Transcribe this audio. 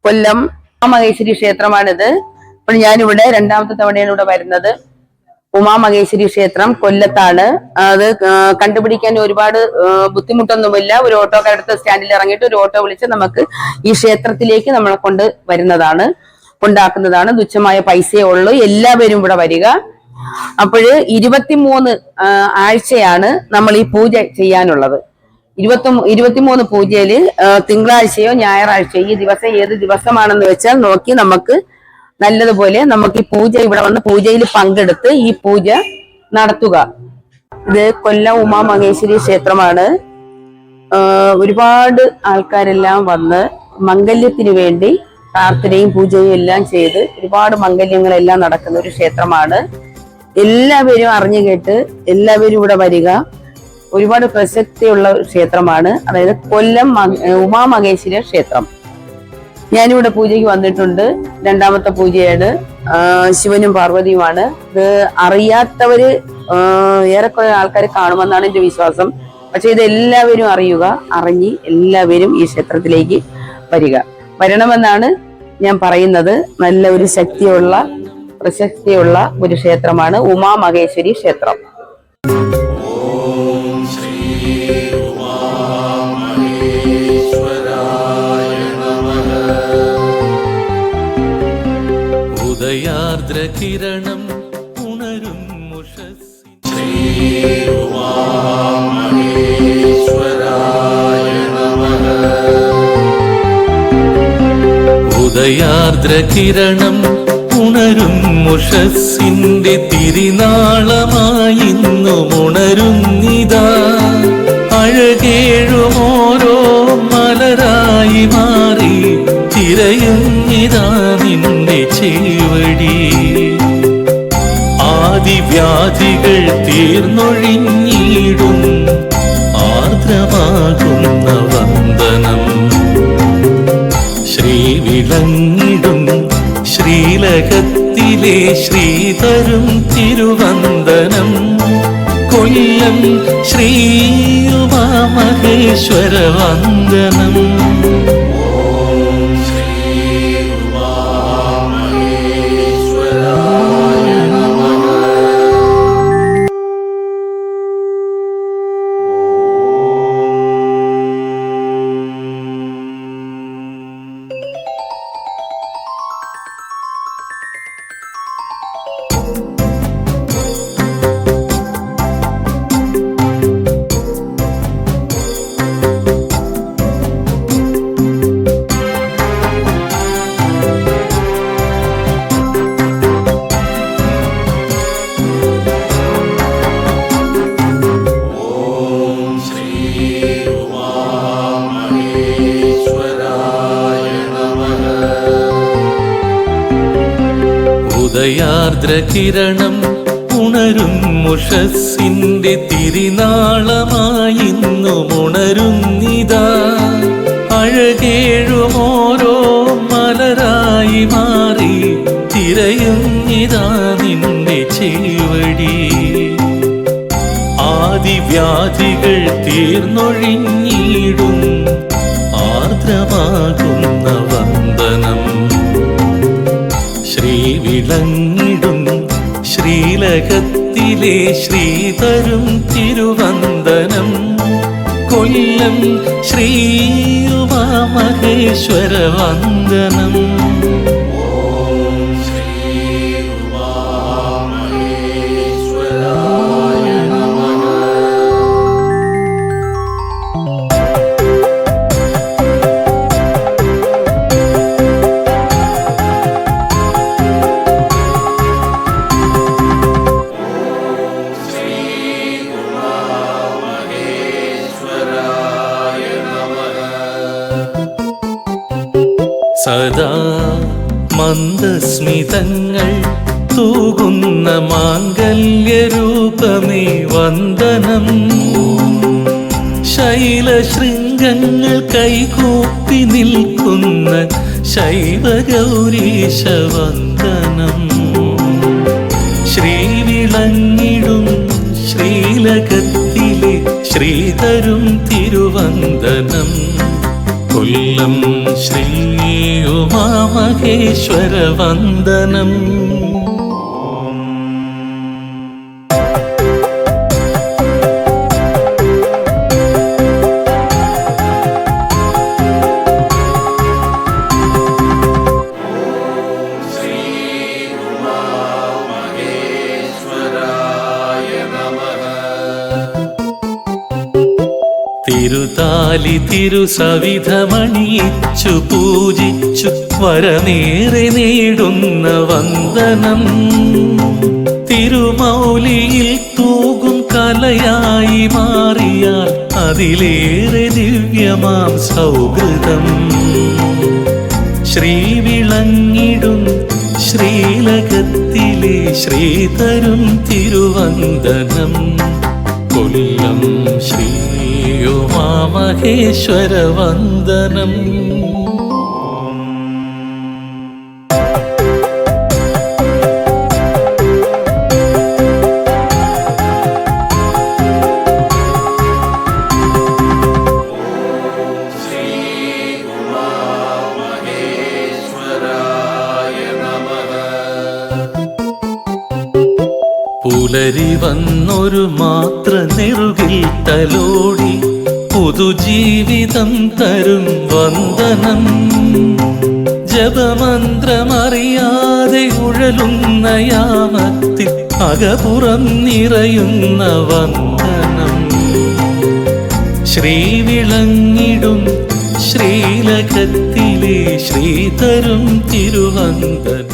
കൊല്ലം ഉമാമഹേശ്വരി ക്ഷേത്രമാണിത്. ഇപ്പോൾ ഞാനിവിടെ രണ്ടാമത്തെ തവണയാണ് ഇവിടെ വരുന്നത്. ഉമാമഹേശ്വരി ക്ഷേത്രം കൊല്ലത്താണ്. അത് കണ്ടുപിടിക്കാൻ ഒരുപാട് ബുദ്ധിമുട്ടൊന്നുമില്ല. ഒരു ഓട്ടോക്കാരടുത്ത് സ്റ്റാൻഡിൽ ഇറങ്ങിയിട്ട് ഒരു ഓട്ടോ വിളിച്ച് നമുക്ക് ഈ ക്ഷേത്രത്തിലേക്ക് നമ്മളെ കൊണ്ട് വരുന്നതാണ്, കൊണ്ടാക്കുന്നതാണ്. തുച്ഛമായ പൈസയേ ഉള്ളൂ. എല്ലാവരും ഇവിടെ വരിക. അപ്പോൾ 23 ആഴ്ചയാണ് നമ്മൾ ഈ പൂജ ചെയ്യാനുള്ളത്. 23 പൂജയില് തിങ്കളാഴ്ചയോ ഞായറാഴ്ചയോ ഈ ദിവസം ഏത് ദിവസമാണെന്ന് വെച്ചാൽ നോക്കി നമുക്ക് നല്ലതുപോലെ നമുക്ക് ഈ പൂജ ഇവിടെ വന്ന് പൂജയിൽ പങ്കെടുത്ത് ഈ പൂജ നടത്തുക. ഇത് കൊല്ലം ഉമാമഹേശ്വരി ക്ഷേത്രമാണ്. ഒരുപാട് ആൾക്കാരെല്ലാം വന്ന് മംഗല്യത്തിന് വേണ്ടി പ്രാർത്ഥനയും പൂജയും എല്ലാം ചെയ്ത് ഒരുപാട് മംഗല്യങ്ങളെല്ലാം നടക്കുന്ന ഒരു ക്ഷേത്രമാണ്. എല്ലാവരും അറിഞ്ഞു കേട്ട് എല്ലാവരും ഇവിടെ വരിക. ഒരുപാട് പ്രസക്തിയുള്ള ക്ഷേത്രമാണ്. അതായത് കൊല്ലം ഉമാമഹേശ്വരി ക്ഷേത്രം. ഞാനിവിടെ പൂജയ്ക്ക് വന്നിട്ടുണ്ട്. രണ്ടാമത്തെ പൂജയാണ്. ശിവനും പാർവതിയുമാണ്. ഇത് അറിയാത്തവര് ഏറെക്കുറെ ആൾക്കാർ കാണുമെന്നാണ് എന്റെ വിശ്വാസം. പക്ഷെ ഇത് എല്ലാവരും അറിയുക. അറിഞ്ഞ് എല്ലാവരും ഈ ക്ഷേത്രത്തിലേക്ക് വരണമെന്നാണ് ഞാൻ പറയുന്നത്. നല്ല ഒരു ശക്തിയുള്ള പ്രശസ്തിയുള്ള ഒരു ക്ഷേത്രമാണ് ഉമാമഹേശ്വരി ക്ഷേത്രം. ഉദയാർദ്രകിരണം ഉണരും ഉദയാർദ്രകിരണം ഉണരും ഉഷസ്സിന്റെ തിരുനാളമായിന്നും ഉണരുന്നിതാ. അഴകേഴുമോരോ മലരായി മാറി തിരയുന്നിതാ നിന്റെ ചേവടി. ആദിവ്യാധികൾ തീർന്നൊഴിഞ്ഞിടും ആർദ്രമാകുന്ന വന്ദനം. ശ്രീവിളങ്ങിടും ശ്രീലകത്തിലെ ശ്രീതരും തിരുവന്ദനം. കൊല്ലം ശ്രീ ഉമാമഹേശ്വര വന്ദനം. ഉദയാർദ്രകിരണം ഉണരും ഉഷസ്സിന്റെ തിരുനാളമായിന്നും ഉണരുന്നിതാ. അഴകേഴുമോരോ മലരായി മാറി തിരയുന്നിതാ നിന്റെ ചേവടി. ആദിവ്യാധികൾ തീർന്നൊഴിഞ്ഞിടും ആർദ്രമാകുന്ന വന്ദനം. ശ്രീവിളങ്ങിടും ശ്രീലകത്തിലെ ശ്രീതരും തിരുവന്ദനം. കൊല്ലം ശ്രീ ഉമാമഹേശ്വര വന്ദനം. സദാ മന്ദസ്മിതങ്ങൾ തൂകുന്ന മാംഗല്യരൂപമേ വന്ദനം. ശൈലശൃംഗങ്ങൾ കൈകൂപ്പി നിൽക്കുന്ന ശൈവഗൗരീശ വന്ദനം. ശ്രീവിളങ്ങിടും ശ്രീലകത്തിലെ ശ്രീതരും തിരുവന്ദനം. കൊല്ലം ശ്രീ ഉമാമഹേശ്വര വന്ദനം. തിരുതാലി തിരുസവിധമണിയിച്ചു പൂജിച്ചു വരമേറെ നേടുന്ന വന്ദനം. തിരുമൗലിയിൽ തൂകും കലയായി മാറിയാൽ അതിലേറെ ദിവ്യമാം സൗഹൃദം. ശ്രീവിളങ്ങിടും ശ്രീലകത്തിലെ ശ്രീതരും തിരുവന്ദനം. കൊല്ലം ശ്രീ ഉമാമഹേശ്വര വന്ദനം. പുലരി വന്നൊരു മാത്ര നെറുകിൽ തലോടി പുതുജീവിതം തരും വന്ദനം. ജപമന്ത്രമറിയാതെ ഉഴലുന്ന യാമത്തിൽ അകപുറം നിറയുന്ന വന്ദനം. ശ്രീവിളങ്ങിടും ശ്രീലകത്തിലെ ശ്രീതരും തിരുവന്ദനം.